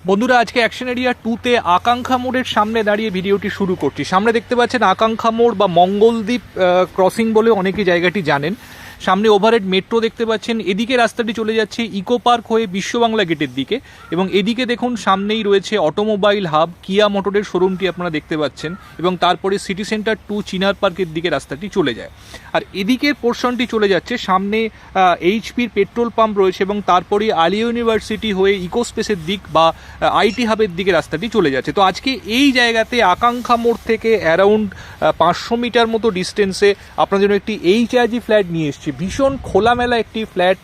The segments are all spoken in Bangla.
বন্ধুরা, আজকে অ্যাকশন এরিয়া 2-তে আকাঙ্ক্ষা মোড়ের সামনে দাঁড়িয়ে ভিডিওটি শুরু করছি। সামনে দেখতে পাচ্ছেন আকাঙ্ক্ষা মোড় বা মঙ্গলদ্বীপ ক্রসিং বলে অনেকেই জায়গাটি জানেন। সামনে ওভারহেড মেট্রো দেখতে পাচ্ছেন। এদিকে রাস্তাটি চলে যাচ্ছে ইকো পার্ক হয়ে বিশ্ব বাংলা গেটের দিকে, এবং এদিকে দেখুন সামনেই রয়েছে অটোমোবাইল হাব কিয়া মোটরের শোরুমটি আপনারা দেখতে পাচ্ছেন, এবং তারপরে সিটি সেন্টার 2 চিনার পার্কের দিকে রাস্তাটি চলে যায়। আর এদিকের পোর্শনটি চলে যাচ্ছে, সামনে এইচপির পেট্রোল পাম্প রয়েছে, এবং তারপরে আলিয়া ইউনিভার্সিটি হয়ে ইকো স্পেসের দিক বা আইটি হাবের দিকে রাস্তাটি চলে যাচ্ছে। তো আজকে এই জায়গাতে আকাঙ্ক্ষা মোড় থেকে অ্যারাউন্ড 500 মিটার মতো ডিস্টেন্সে আপনার জন্য একটি এইচআইজি ফ্ল্যাট নিয়ে এসেছি। ভীষণ খোলামেলা একটি ফ্ল্যাট,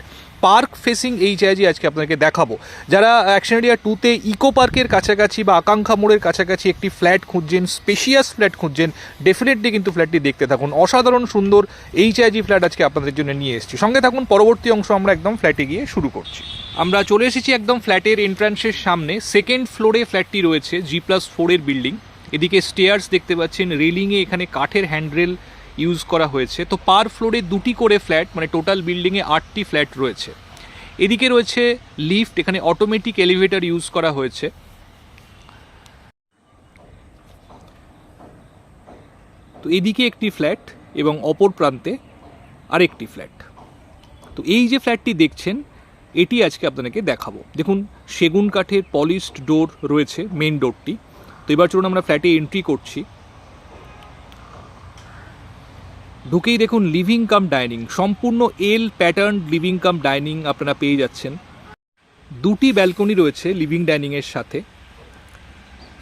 পার্ক ফেসিং এইচআইজি আজকে আপনাকে দেখাবো। যারা অ্যাকশন এরিয়া 2-তে ইকো পার্কের কাছাকাছি বা আকাঙ্ক্ষা মোড়ের কাছাকাছি একটি ফ্ল্যাট খুঁজছেন, স্পেশিয়াস ফ্ল্যাট খুঁজছেন, ডেফিনেটলি কিন্তু ফ্ল্যাটটি দেখতে থাকুন। অসাধারণ সুন্দর এইচআইজি ফ্ল্যাট আজকে আপনাদের জন্য নিয়ে এসেছি। সঙ্গে থাকুন, পরবর্তী অংশ আমরা একদম ফ্ল্যাটে গিয়ে শুরু করছি। আমরা চলে এসেছি একদম ফ্ল্যাটের এন্ট্রান্সের সামনে। সেকেন্ড ফ্লোরে ফ্ল্যাটটি রয়েছে, G+4 এর বিল্ডিং। এদিকে স্টেয়ার্স দেখতে পাচ্ছেন, রেলিংয়ে এখানে কাঠের হ্যান্ডরেল ইউজ করা হয়েছে। তো পার ফ্লোরে 2টি করে ফ্ল্যাট, মানে টোটাল বিল্ডিংয়ে 8টি ফ্ল্যাট রয়েছে। এদিকে রয়েছে লিফট, এখানে অটোমেটিক এলিভেটর ইউজ করা হয়েছে। তো এদিকে একটি ফ্ল্যাট এবং অপর প্রান্তে আরেকটি ফ্ল্যাট। তো এই যে ফ্ল্যাটটি দেখছেন, এটি আজকে আপনাদেরকে দেখাবো। দেখুন, সেগুন কাঠের পলিশড ডোর রয়েছে মেন ডোরটি। তো এবার চলুন আমরা ফ্ল্যাটে এন্ট্রি করছি। ঢুকেই দেখুন লিভিং কাম ডাইনিং, সম্পূর্ণ এল প্যাটার্ন লিভিং কাম ডাইনিং আপনারা পেয়ে যাচ্ছেন। 2টি ব্যালকনি রয়েছে লিভিং ডাইনিংয়ের সাথে।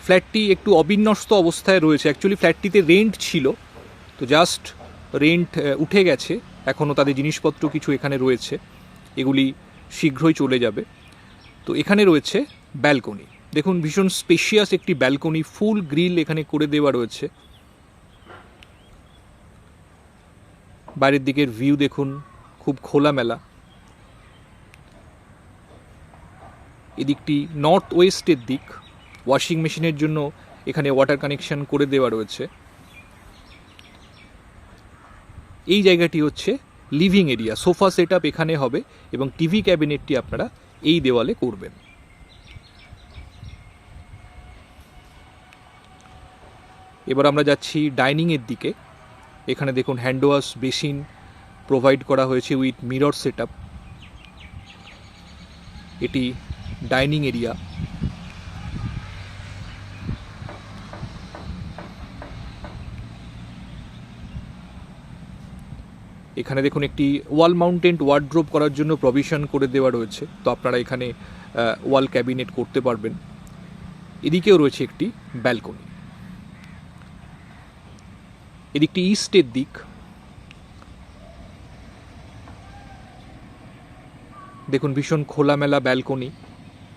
ফ্ল্যাটটি একটু অবিন্যস্ত অবস্থায় রয়েছে। অ্যাকচুয়ালি ফ্ল্যাটটিতে রেন্ট ছিল, তো জাস্ট রেন্ট উঠে গেছে। এখনও তাদের জিনিসপত্র কিছু এখানে রয়েছে, এগুলি শীঘ্রই চলে যাবে। তো এখানে রয়েছে ব্যালকনি। দেখুন, ভীষণ স্পেশিয়াস একটি ব্যালকনি, ফুল গ্রিল এখানে করে দেওয়া রয়েছে। বাইরের দিকের ভিউ দেখুন, খুব খোলামেলা। এদিকটি নর্থ ওয়েস্টের দিক, ওয়াশিং মেশিনের জন্য এখানে ওয়াটার কানেকশন করে দেওয়া রয়েছে। এই জায়গাটি হচ্ছে living area, sofa set up এখানে হবে, এবং টিভি ক্যাবিনেটটি আপনারা এই দেওয়ালে করবেন। এবার আমরা যাচ্ছি ডাইনিংয়ের দিকে। এখানে দেখুন হ্যান্ড ওয়াশ বেসিন প্রোভাইড করা হয়েছে উইথ মিরর সেট আপ। এটি ডাইনিং এরিয়া। এখানে দেখুন একটি ওয়াল মাউন্টেড ওয়ার্ড্রোব করার জন্য প্রভিশন করে দেওয়া রয়েছে। তো আপনারা এখানে ওয়াল ক্যাবিনেট করতে পারবেন। এদিকেও রয়েছে একটি ব্যালকনি। এদিকটি ইস্টের দিক। দেখুন, ভীষণ খোলামেলা ব্যালকনি।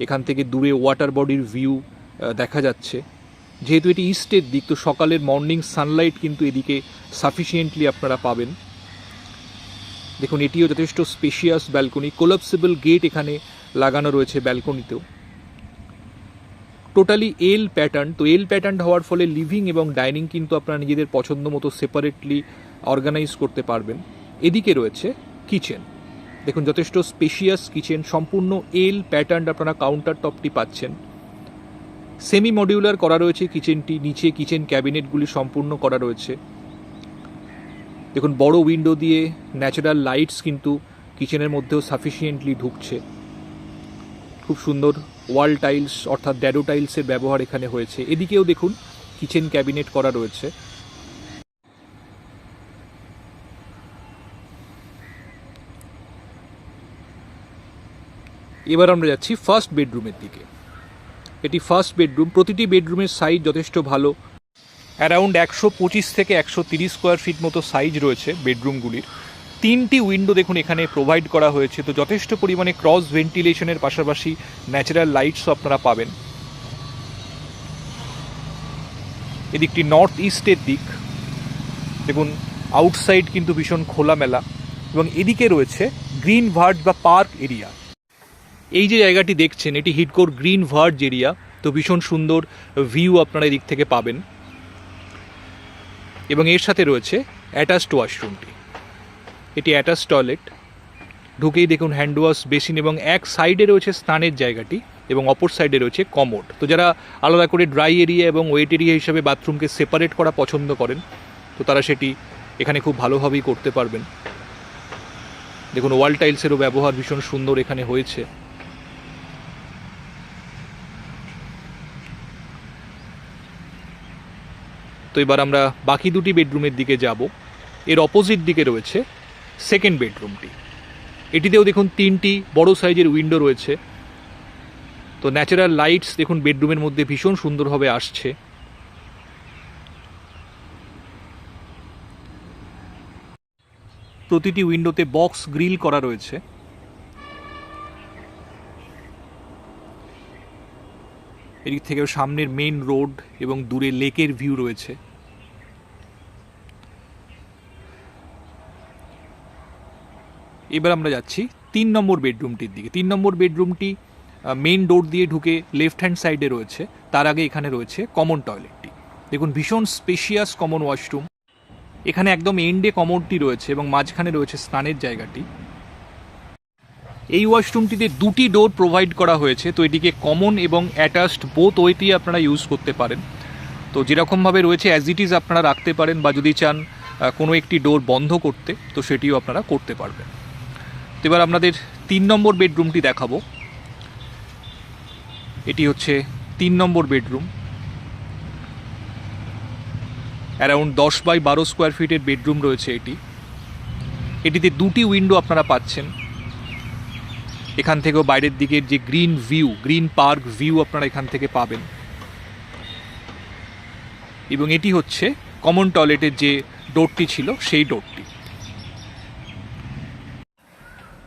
এখান থেকে দূরে ওয়াটার বডির ভিউ দেখা যাচ্ছে। যেহেতু এটি ইস্টের দিক, তো সকালের মর্নিং সানলাইট কিন্তু এদিকে সাফিসিয়েন্টলি আপনারা পাবেন। দেখুন, এটিও যথেষ্ট স্পেশিয়াস ব্যালকনি। কোলাপসেবল গেট এখানে লাগানো রয়েছে ব্যালকনিতেও। টোটালি এল প্যাটার্ন। তো এল প্যাটার্ন হওয়ার ফলে লিভিং এবং ডাইনিং কিন্তু আপনারা নিজেদের পছন্দ মতো সেপারেটলি অর্গানাইজ করতে পারবেন। এদিকে রয়েছে কিচেন। দেখুন, যথেষ্ট স্পেশিয়াস কিচেন, সম্পূর্ণ এল প্যাটার্ন আপনারা কাউন্টার টপটি পাচ্ছেন। সেমি মডিউলার করা রয়েছে কিচেনটি, নিচে কিচেন ক্যাবিনেটগুলি সম্পূর্ণ করা রয়েছে। দেখুন, বড় উইন্ডো দিয়ে ন্যাচারাল লাইটস কিন্তু কিচেনের মধ্যেও সাফিসিয়েন্টলি ঢুকছে। খুব সুন্দর ওয়াল টাইলস অর্থাৎ ড্যাডো টাইলসের ব্যবহার এখানে হয়েছে। এদিকেও দেখুন কিচেন ক্যাবিনেট করা রয়েছে। এবার আমরা যাচ্ছি ফার্স্ট বেডরুমের দিকে। এটি ফার্স্ট বেডরুম। প্রতিটি বেডরুমের সাইজ যথেষ্ট ভালো, অ্যারাউন্ড 125 থেকে 130 স্কোয়ার ফিট মতো সাইজ রয়েছে বেডরুমগুলির। 3টি উইন্ডো দেখুন এখানে প্রোভাইড করা হয়েছে। তো যথেষ্ট পরিমাণে ক্রস ভেন্টিলেশনের পাশাপাশি ন্যাচারাল লাইটসও আপনারা পাবেন। এদিকটি নর্থ ইস্টের দিক। দেখুন, আউটসাইড কিন্তু ভীষণ খোলামেলা, এবং এদিকে রয়েছে গ্রিন ভার্জ বা পার্ক এরিয়া। এই যে জায়গাটি দেখছেন, এটি হিডকোর গ্রিন ভার্জ এরিয়া। তো ভীষণ সুন্দর ভিউ আপনারা এদিক থেকে পাবেন, এবং এর সাথে রয়েছে অ্যাটাচড ওয়াশরুমটি। এটি অ্যাটাচ টয়লেট। ঢুকেই দেখুন হ্যান্ড ওয়াশ বেসিন, এবং এক সাইডে রয়েছে স্নানের জায়গাটি, এবং অপর সাইডে রয়েছে কমোড। তো যারা আলাদা করে ড্রাই এরিয়া এবং ওয়েট এরিয়া হিসাবে বাথরুমকে সেপারেট করা পছন্দ করেন তো তারা সেটি এখানে খুব ভালোভাবেই করতে পারবেন। দেখুন ওয়াল টাইলসেরও ব্যবহার ভীষণ সুন্দর এখানে হয়েছে। তো এবার আমরা বাকি দুটি বেডরুমের দিকে যাব। এর অপোজিট দিকে রয়েছে সেকেন্ড বেডরুমটি। এটিতেও দেখুন 3টি বড় সাইজের উইন্ডো রয়েছে। তো ন্যাচারাল লাইটস দেখুন বেডরুমের মধ্যে ভীষণ সুন্দরভাবে আসছে। প্রতিটি উইন্ডোতে বক্স গ্রিল করা রয়েছে। এদিক থেকেও সামনের মেইন রোড এবং দূরে লেকের ভিউ রয়েছে। এবার আমরা যাচ্ছি 3 নম্বর বেডরুমটির দিকে। 3 নম্বর বেডরুমটি মেইন ডোর দিয়ে ঢুকে লেফট হ্যান্ড সাইডে রয়েছে। তার আগে এখানে রয়েছে কমন টয়লেটটি। দেখুন ভীষণ স্পেশিয়াস কমন ওয়াশরুম। এখানে একদম এন্ডে কমোডটি রয়েছে এবং মাঝখানে রয়েছে স্নানের জায়গাটি। এই ওয়াশরুমটিতে 2টি ডোর প্রোভাইড করা হয়েছে। তো এটিকে কমন এবং অ্যাটাচড বোথ ওয়েতেই আপনারা ইউজ করতে পারেন। তো যেরকমভাবে রয়েছে অ্যাজ ইট ইজ আপনারা রাখতে পারেন, বা যদি চান কোনো একটি ডোর বন্ধ করতে তো সেটিও আপনারা করতে পারবেন। তো এবার আপনাদের 3 নম্বর বেডরুমটি দেখাবো। এটি হচ্ছে 3 নম্বর বেডরুম। অ্যারাউন্ড 10 বাই 12 স্কোয়ার ফিটের বেডরুম রয়েছে এটিতে 2টি উইন্ডো আপনারা পাচ্ছেন। এখান থেকেও বাইরের দিকের যে গ্রিন পার্ক ভিউ আপনারা এখান থেকে পাবেন। এবং এটি হচ্ছে কমন টয়লেটের যে ডোরটি ছিল সেই ডোরটি।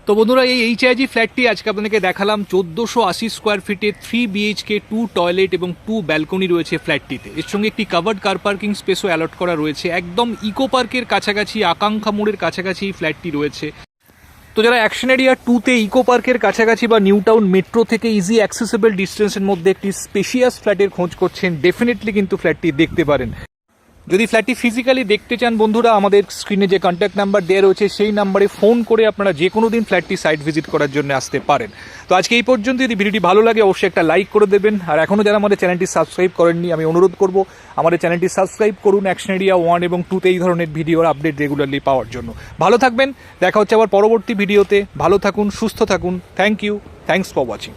তো বন্ধুরা এই এইচআইজি ফ্ল্যাটটি আজকে আপনাদেরকে দেখালাম। 1480 স্কোয়ার ফিটে 3 BHK 2 টয়লেট এবং 2 ব্যালকনি রয়েছে ফ্ল্যাটটিতে। এর সঙ্গে একটি কাভার্ড কার পার্কিং স্পেসও অ্যালট করা রয়েছে। একদম ইকো পার্কের কাছাকাছি, আকাঙ্ক্ষা মোড়ের কাছাকাছি এই ফ্ল্যাটটি রয়েছে। তো যারা অ্যাকশন এরিয়া 2তে ইকো পার্কের কাছাকাছি বা নিউ টাউন মেট্রো থেকে ইজি অ্যাক্সেসেবল ডিস্টেন্সের মধ্যে একটি স্পেশিয়াস ফ্ল্যাটের খোঁজ করছেন, ডেফিনেটলি কিন্তু ফ্ল্যাটটি দেখতে পারেন। যদি ফ্ল্যাটটি ফিজিক্যালি দেখতে চান বন্ধুরা, আমাদের স্ক্রিনে যে কন্ট্যাক্ট নাম্বার দেওয়া রয়েছে সেই নাম্বারে ফোন করে আপনারা যে কোনো দিন ফ্ল্যাটটি সাইট ভিজিট করার জন্য আসতে পারেন। তো আজকে এই পর্যন্ত। যদি ভিডিওটি ভালো লাগে অবশ্যই একটা লাইক করে দেবেন। আর এখনও যারা আমাদের চ্যানেলটি সাবস্ক্রাইব করেননি আমি অনুরোধ করব আমাদের চ্যানেলটি সাবস্ক্রাইব করুন অ্যাকশন এরিয়া 1 এবং 2তে এই ধরনের ভিডিওর আপডেট রেগুলারলি পাওয়ার জন্য। ভালো থাকবেন, দেখা হচ্ছে আবার পরবর্তী ভিডিওতে। ভালো থাকুন, সুস্থ থাকুন। Thank you, thanks for watching.